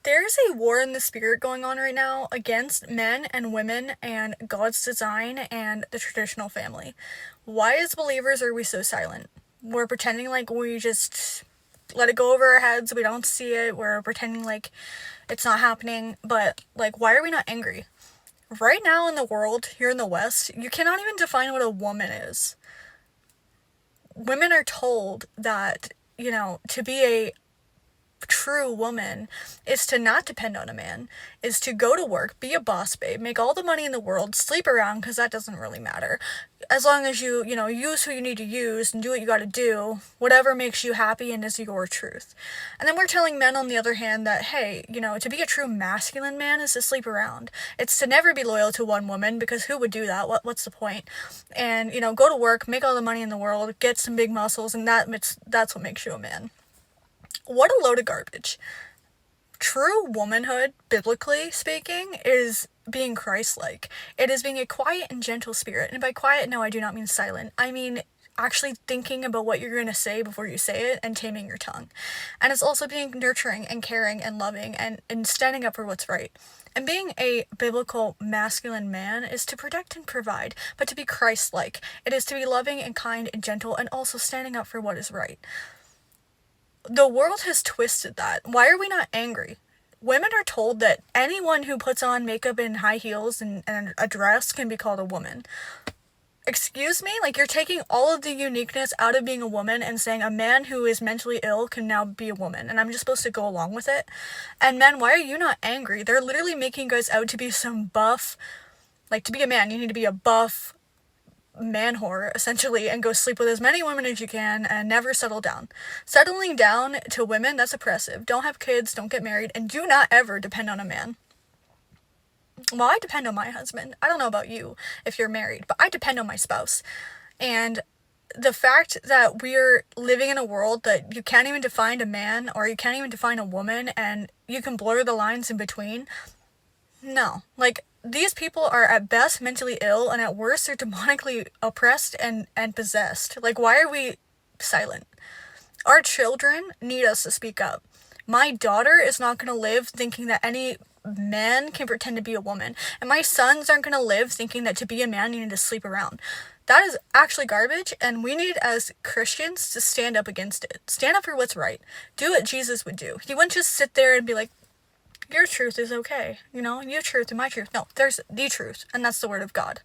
There's a war in the spirit going on right now against men and women and God's design and the traditional family. Why, as believers, are we so silent? We're pretending like we just let it go over our heads, we don't see it, we're pretending like it's not happening, but like, why are we not angry? Right now in the world, here in the West, you cannot even define what a woman is. Women are told that, to be a true woman is to not depend on a man, is to go to work, be a boss babe, make all the money in the world, sleep around because that doesn't really matter. As long as you use who you need to use and do what you got to do, whatever makes you happy and is your truth. And then we're telling men, on the other hand, that, hey, to be a true masculine man is to sleep around. It's to never be loyal to one woman because who would do that? What's the point? And, go to work, make all the money in the world, get some big muscles, and that's what makes you a man. What a load of garbage. True womanhood, biblically speaking, is being Christ-like. It is being a quiet and gentle spirit. And by quiet, no, I do not mean silent. I mean actually thinking about what you're going to say before you say it and taming your tongue. And it's also being nurturing and caring and loving and standing up for what's right. And being a biblical masculine man is to protect and provide, but to be Christ-like. It is to be loving and kind and gentle and also standing up for what is right. The world has twisted that. Why are we not angry? Women are told that anyone who puts on makeup and high heels and a dress can be called a woman. Excuse me? Like, you're taking all of the uniqueness out of being a woman and saying a man who is mentally ill can now be a woman, and I'm just supposed to go along with it? And men, why are you not angry? They're literally making guys out to be some buff, like, to be a man, you need to be a buff man whore, essentially, and go sleep with as many women as you can and never settle down. Settling down to women, that's oppressive. Don't have kids, don't get married, and do not ever depend on a man. Well, I depend on my husband. I don't know about you if you're married, but I depend on my spouse. And the fact that we're living in a world that you can't even define a man or you can't even define a woman and you can blur the lines in between, no. Like, these people are at best mentally ill and at worst they're demonically oppressed and possessed. Like, why are we silent? Our children need us to speak up. My daughter is not going to live thinking that any man can pretend to be a woman. And my sons aren't going to live thinking that to be a man you need to sleep around. That is actually garbage, and we need, as Christians, to stand up against it. Stand up for what's right. Do what Jesus would do. He wouldn't just sit there and be like, your truth is okay, your truth and my truth. No, there's the truth, and that's the word of God.